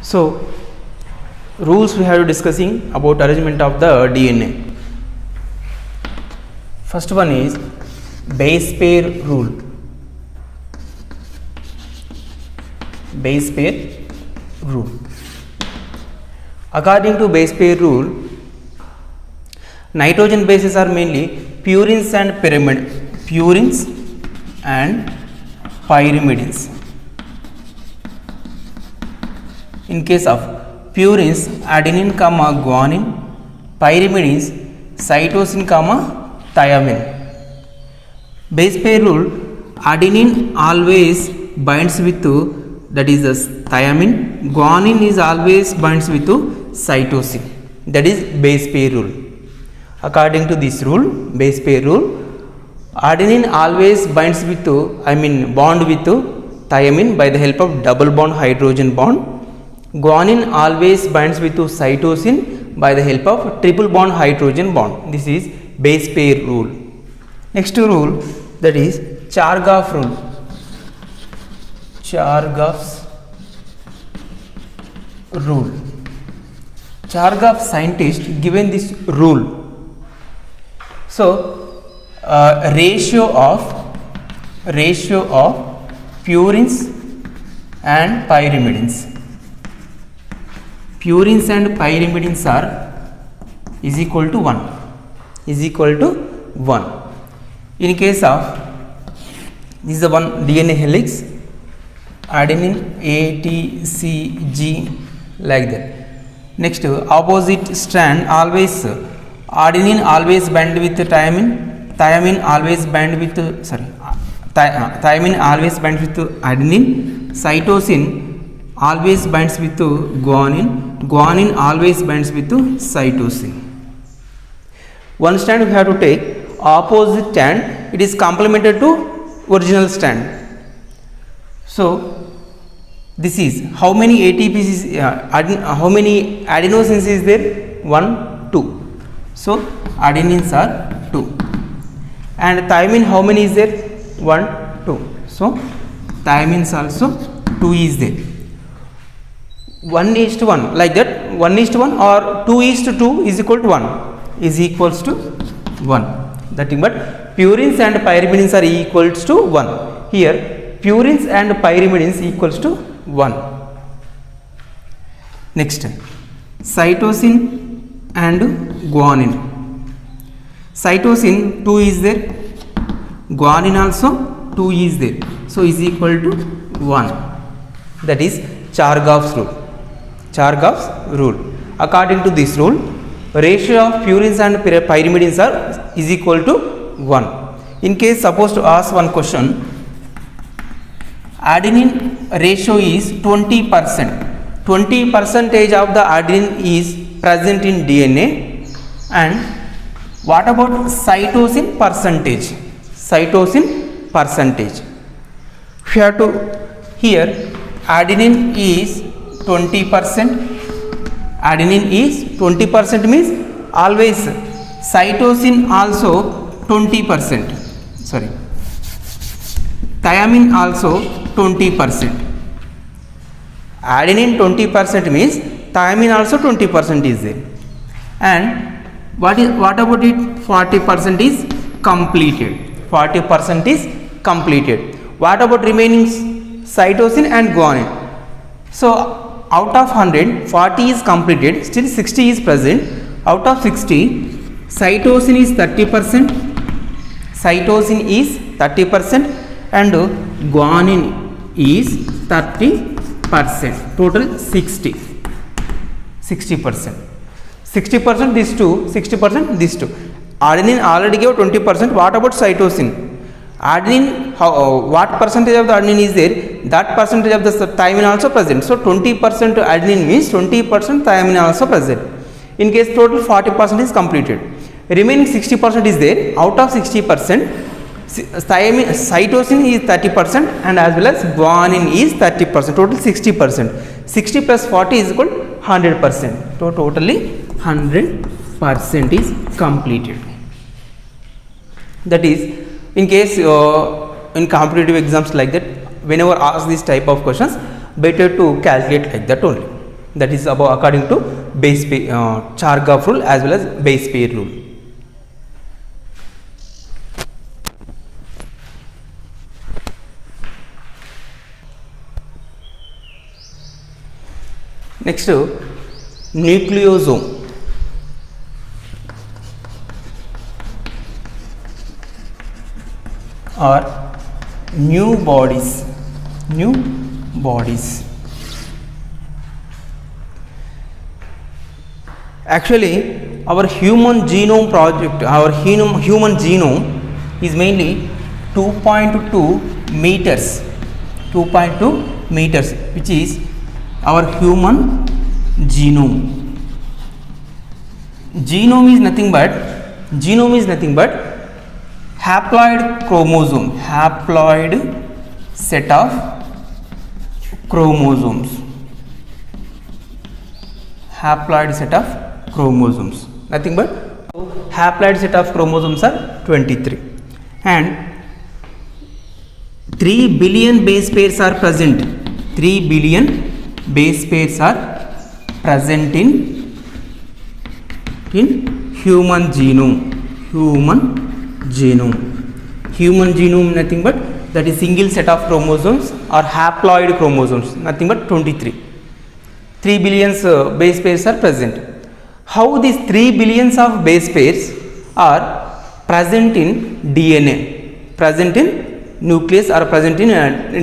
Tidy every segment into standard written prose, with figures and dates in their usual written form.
So rules we have to discussing about arrangement of the DNA. First one is base pair rule. Base pair rule. According to base pair rule, nitrogen bases are mainly purines and pyrimidines. In case of purines, adenine, guanine, pyrimidines, cytosine, thymine. Base pair rule, adenine always binds with that is the thymine, guanine is always binds with cytosine. That is base pair rule. According to this rule, base pair rule, adenine always binds with bond with thymine by the help of double bond hydrogen bond. Guanine always binds with cytosine by the help of triple bond hydrogen bond. This is base pair rule. Next rule, that is Chargaff rule. Chargaff's rule. Chargaff scientist given this rule. So ratio of purines and pyrimidines. Purines and pyrimidines are is equal to 1. In case of this is the one DNA helix, adenine A, T, C, G, like that. Next, opposite strand always adenine always bind with thymine, thymine always bind with thymine always binds with adenine, cytosine always binds with guanine, guanine always binds with cytosine. One strand we have to take opposite strand, it is complemented to original strand. So this is how many ATPs is how many adenosines is there? 1, 2. So adenines are 2. And thymine how many is there? 1, 2. So thymines also 2 is there. 1:1 like that, 1:1 or 2:2 is equal to 1 is equals to 1. Nothing but purines and pyrimidines are equals to 1. Here purines and pyrimidines equals to 1. Next, cytosine and guanine. Cytosine 2 is there, guanine also 2 is there, so is equal to 1. That is Chargaff's rule. Chargaff's rule. According to this rule, ratio of purines and pyrimidines is equal to 1. In case suppose to ask one question, adenine ratio is 20%. 20% of the adenine is present in DNA, and what about cytosine percentage? Cytosine percentage. We have to here adenine is 20%. Adenine is 20% means always cytosine also 20%. Sorry. Thymine also 20%. Adenine 20% means thymine also 20% is there. And what about it? 40% is completed. 40% is completed. What about remaining cytosine and guanine? So out of 100, 40 is completed, still 60 is present. Out of 60, cytosine is 30%, cytosine is 30% and guanine is 30%, total 60%. 60% these two, 60% these two. Adenine already gave 20%, what about cytosine? Adenine, what percentage of the adenine is there? That percentage of the thymine also present. So 20% adenine means 20% thymine also present. In case total 40% is completed. Remaining 60% is there. Out of 60%, cytosine is 30% and as well as guanine is 30%. Total 60%. 60 plus 40 is equal to 100%. So totally 100% is completed. That is, in case in competitive exams like that, whenever asked this type of questions, better to calculate like that only. that is about according to Chargaff rule as well as base pair rule. Next, nucleosome. Or new bodies. Actually, our human genome project, our human genome is mainly 2.2 meters, which is our human genome. Genome is nothing but haploid set of chromosomes. Nothing but haploid set of chromosomes are 23, and 3 billion base pairs are present. 3 billion base pairs are present in human genome. Human genome nothing but that is single set of chromosomes or haploid chromosomes, nothing but 23. 3 billions base pairs are present. How these 3 billions of base pairs are present in DNA, present in nucleus, or present in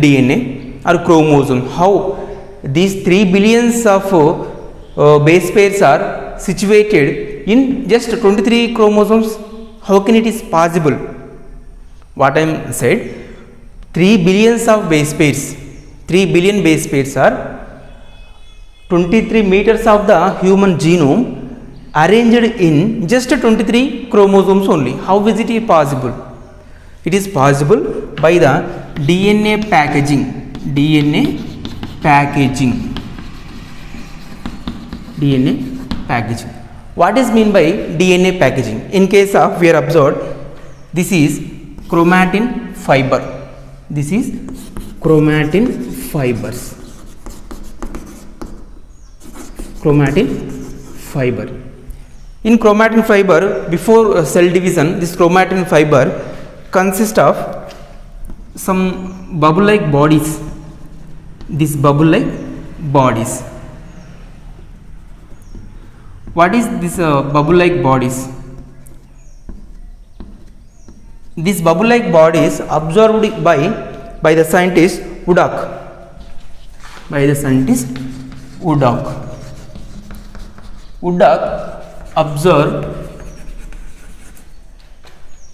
DNA or chromosome? How these 3 billions of base pairs are situated in just 23 chromosomes? How can it is possible? What I am said, 3 billions of base pairs, 3 billion base pairs are 23 meters of the human genome arranged in just 23 chromosomes only. How is it possible? It is possible by the DNA packaging. What is mean by DNA packaging? In case of we are observed, this is chromatin fiber. This is chromatin fibers. In chromatin fiber, before cell division, this chromatin fiber consists of some bubble-like bodies. These bubble-like bodies. What is this bubble-like bodies? These bubble-like bodies observed by the scientist Woodcock. Woodcock observed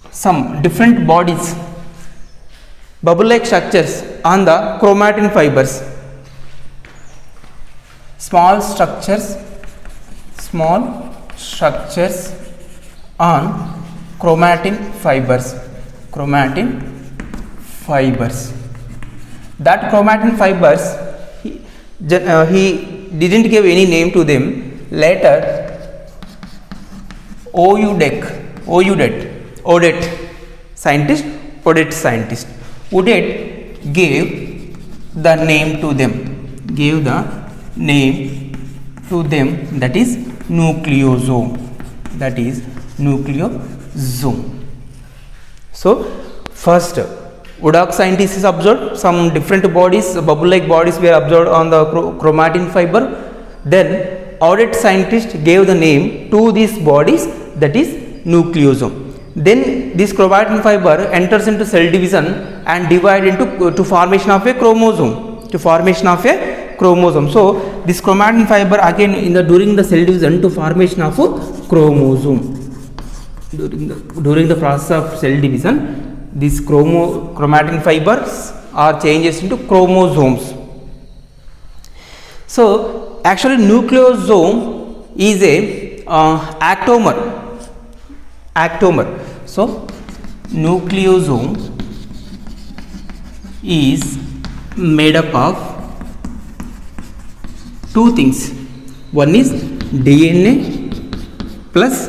some different bodies, bubble-like structures on the chromatin fibers. Small structures on chromatin fibers. That chromatin fibers, he didn't give any name to them. Later, Odette scientist gave the name to them. That is nucleosome. So first, Woodcock scientists observed some different bodies, bubble-like bodies were observed on the chromatin fiber. Then Odette scientist gave the name to these bodies, that is nucleosome. Then this chromatin fiber enters into cell division and divide into to formation of a chromosome. So this chromatin fiber again during the cell division to formation of a chromosome. During the process of cell division, these chromatin fibers are changes into chromosomes. So actually nucleosome is a ectomer. So nucleosome is made up of two things. One is DNA plus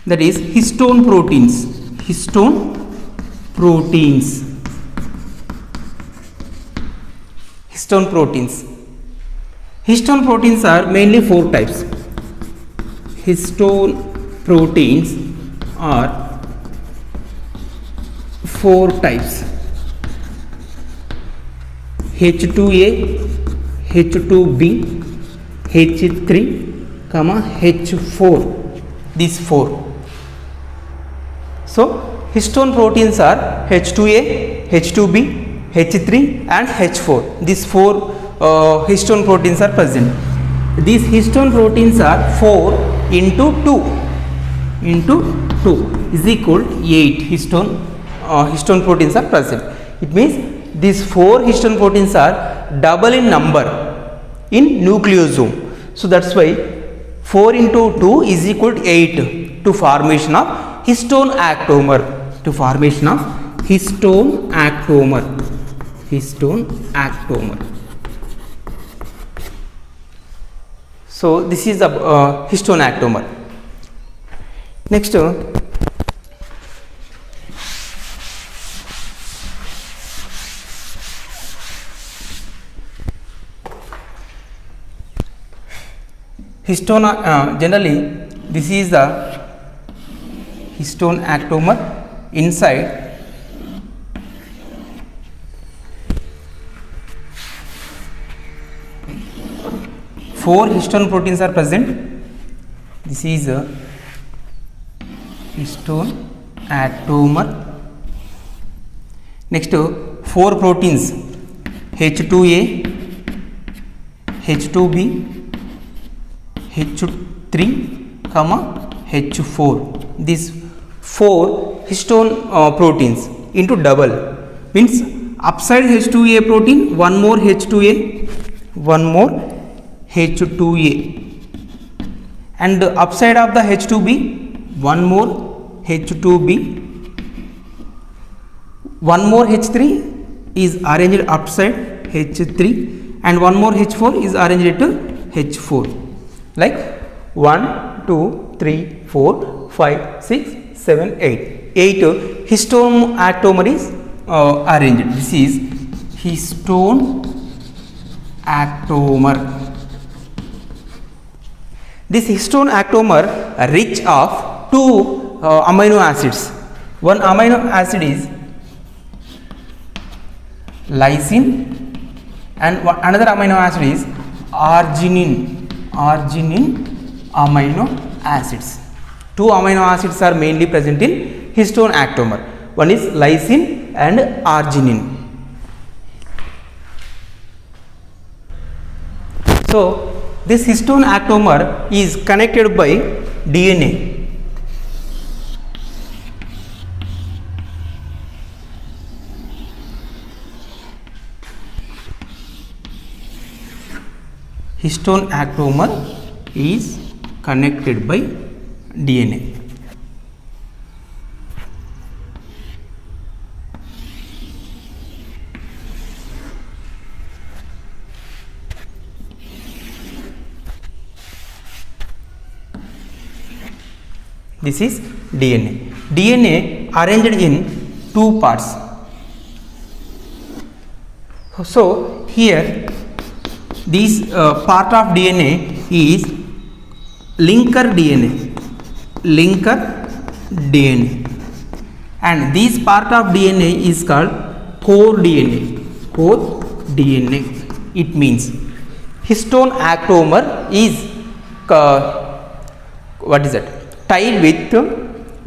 that is histone proteins. histone proteins. Histone proteins are mainly 4 types. Histone proteins are 4 types: H2A, H2B, H3, H4. These 4. So histone proteins are H2A, H2B, H3 and H4. These 4 histone proteins are present. These histone proteins are 4 into 2 is equal to 8 histone proteins are present. It means these 4 histone proteins are double in number in nucleosome. So that's why 4 into 2 is equal to 8 to formation of histone ectomer. Histone ectomer. So this is the histone ectomer. Next, histone, generally this is the histone ectomer. Inside four histone proteins are present. This is a histone ectomer. Next, 4 proteins: H2A, H2B, H3, H4. These 4 histone proteins into double means upside H2A protein, one more H2A, one more H2A, and upside of the H2B, one more H2B, one more H3 is arranged upside H3, and one more H4 is arranged to H4, like 1, 2, 3, 4, 5, 6, 7, 8. 8 histone ectomer is arranged. This is histone ectomer. This histone ectomer rich of 2 amino acids. One amino acid is lysine and another amino acid is arginine amino acids. 2 amino acids are mainly present in histone ectomer. One is lysine and arginine. So this histone ectomer is connected by DNA. Histone ectomer is connected by DNA. This is DNA. DNA arranged in 2 parts. So here this part of DNA is linker DNA, and this part of DNA is called core DNA. It means histone ectomer is tied with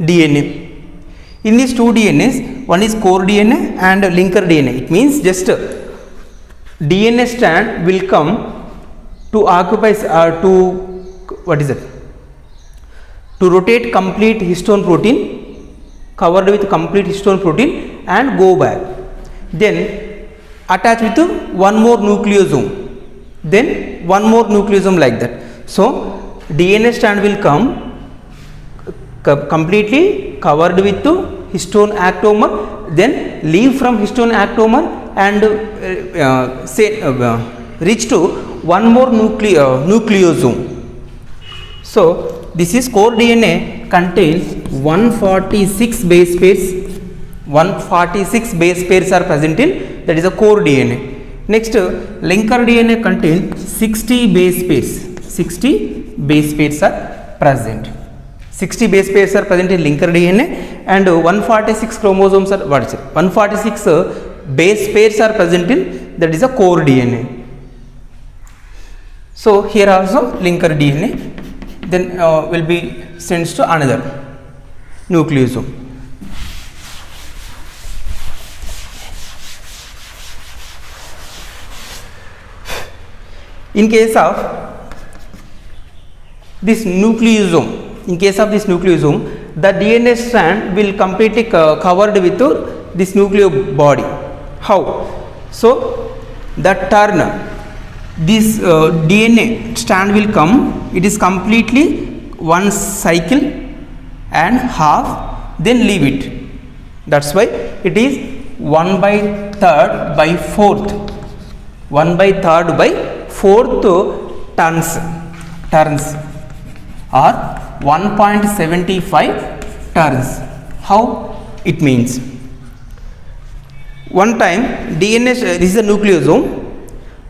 DNA. In these 2 DNAs, one is core DNA and linker DNA. It means just DNA strand will come to occupy to rotate complete histone protein, covered with complete histone protein, and go back. Then attach with one more nucleosome, then one more nucleosome, like that. So DNA strand will come completely covered with histone ectomer, then leave from histone ectomer and reach to one more nucleosome. So this is core DNA, contains 146 base pairs. 146 base pairs are present in, that is a core DNA. Next, linker DNA contain 60 base pairs. 60 base pairs are present. 60 base pairs are present in linker DNA, and 146 chromosomes are 146 base pairs are present in, that is a core DNA. So here also linker DNA then will be sent to another nucleosome. In case of this nucleosome, the DNA strand will completely covered with this nuclear body. How? So that turn this DNA strand will come, it is completely one cycle and half, then leave it. That's why it is 1/3 by 4th, 1/3 by 4th turns or 1.75 turns. How it means? One time DNA, this is a nucleosome,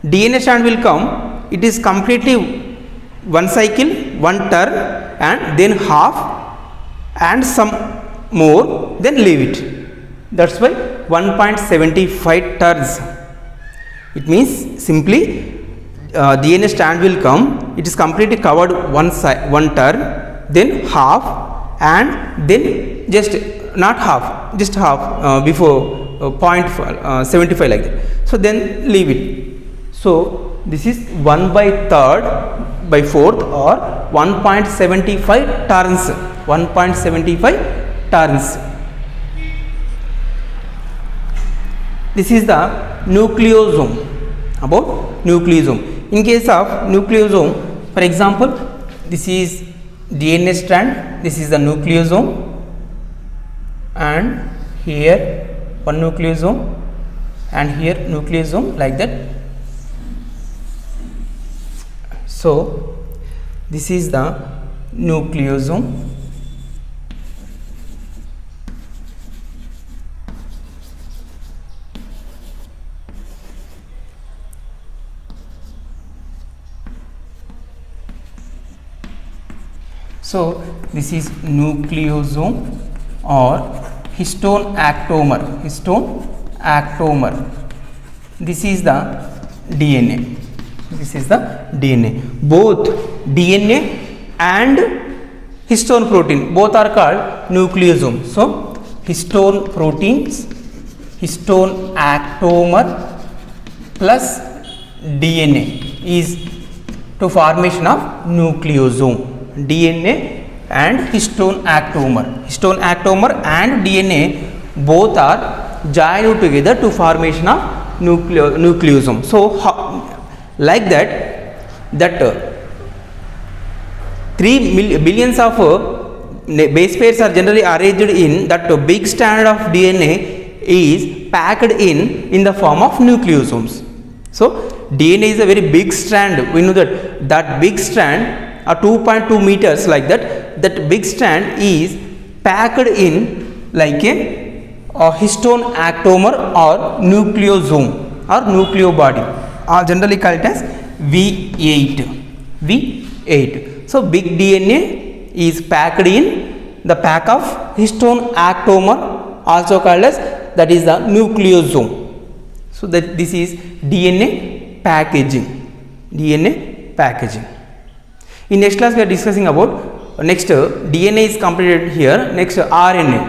DNA strand will come, it is completely one cycle, one turn, and then half and some more, then leave it. That's why 1.75 turns. It means simply DNA strand will come, it is completely covered one turn, then half, and then just not half, just half before 0.75 like that. So then leave it. So this is 1/3 by 4th or 1.75 turns. 1.75 turns. This is the nucleosome. About nucleosome. In case of nucleosome, for example, this is DNA strand, this is the nucleosome, and here one nucleosome, and here nucleosome, like that. So this is the nucleosome. So this is nucleosome or histone actomer. Histone actomer. This is the DNA. This is the DNA. Both DNA and histone protein, both are called nucleosome. So histone proteins, histone actomer plus DNA is to formation of nucleosome. DNA and histone actomer. Histone actomer and DNA both are joined together to formation of nucleosome. So like that 3 billions of base pairs are generally arranged in that big strand of DNA is packed in the form of nucleosomes. So DNA is a very big strand. We know that big strand are 2.2 meters, like that big strand is packed in like a histone actomer or nucleosome or nucleobody, or generally called as V8. So big DNA is packed in the pack of histone actomer, also called as, that is the nucleosome. So that this is DNA packaging. In next class we are discussing about, next DNA is completed here, next RNA.